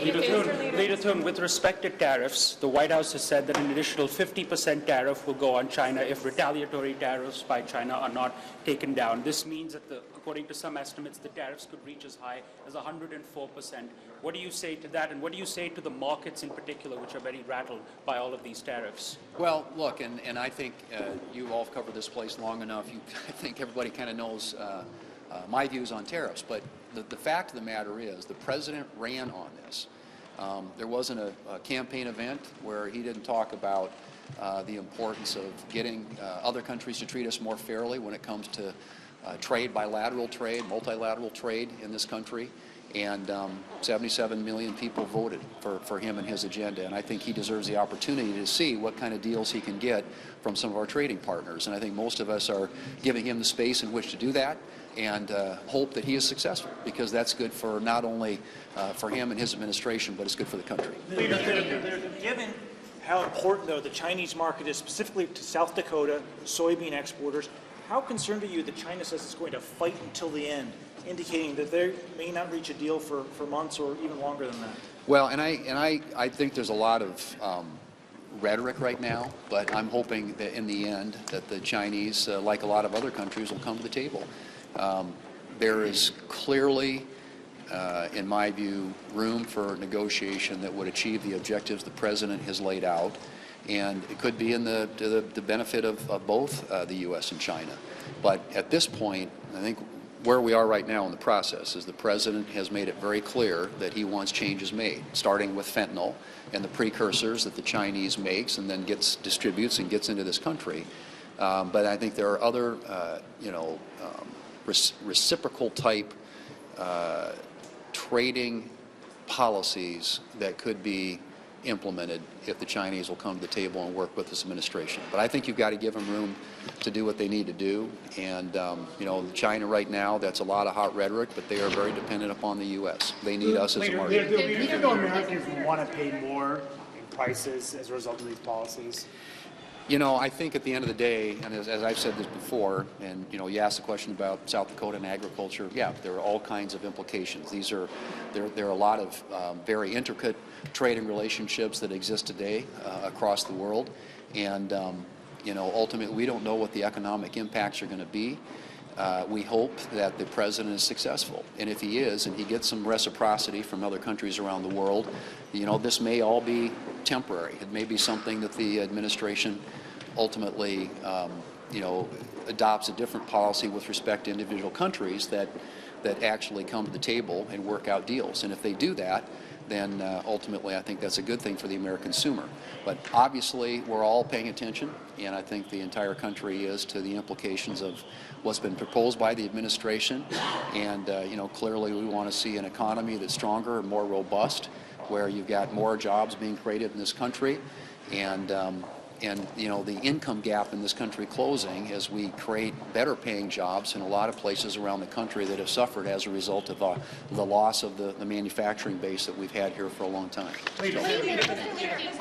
Leader Thune, with respect to tariffs, the White House has said that an additional 50% tariff will go on China if retaliatory tariffs by China are not taken down. This means that, according to some estimates, the tariffs could reach as high as 104%. What do you say to that, and what do you say to the markets in particular, which are very rattled by all of these tariffs? Well, look, and I think you all have covered this place long enough. I think everybody kind of knows my views on tariffs, but the fact of the matter is the president ran on this. There wasn't a campaign event where he didn't talk about the importance of getting other countries to treat us more fairly when it comes to trade, bilateral trade, multilateral trade in this country. And 77 million people voted for him and his agenda. And I think he deserves the opportunity to see what kind of deals he can get from some of our trading partners. And I think most of us are giving him the space in which to do that, and hope that he is successful, because that's good for not only for him and his administration, but it's good for the country. Given how important, though, the Chinese market is, specifically to South Dakota soybean exporters, how concerned are you that China says it's going to fight until the end, indicating that they may not reach a deal for months or even longer than that? Well, and I think there's a lot of rhetoric right now, but I'm hoping that in the end that the Chinese, like a lot of other countries, will come to the table. There is clearly, in my view, room for negotiation that would achieve the objectives the president has laid out, and it could be in the benefit of both the U.S. and China. But at this point, I think where we are right now in the process is the president has made it very clear that he wants changes made, starting with fentanyl and the precursors that the Chinese makes and then distributes and gets into this country. But I think there are other, reciprocal type trading policies that could be implemented if the Chinese will come to the table and work with this administration. But I think you've got to give them room to do what they need to do. And, China right now, that's a lot of hot rhetoric, but they are very dependent upon the U.S. They need us as a market. Do you think Americans want to pay more in prices as a result of these policies? I think at the end of the day, and as I've said this before, and you asked the question about South Dakota and agriculture, yeah, there are all kinds of implications. There are a lot of very intricate trading relationships that exist today across the world, and ultimately we don't know what the economic impacts are going to be. We hope that the president is successful, and if he is, and he gets some reciprocity from other countries around the world, this may all be temporary. It may be something that the administration ultimately, adopts a different policy with respect to individual countries that actually come to the table and work out deals. And if they do that, then ultimately I think that's a good thing for the American consumer. But obviously we're all paying attention, and I think the entire country is, to the implications of what's been proposed by the administration. And clearly we want to see an economy that's stronger and more robust, where you've got more jobs being created in this country, and the income gap in this country closing as we create better paying jobs in a lot of places around the country that have suffered as a result of the loss of the manufacturing base that we've had here for a long time.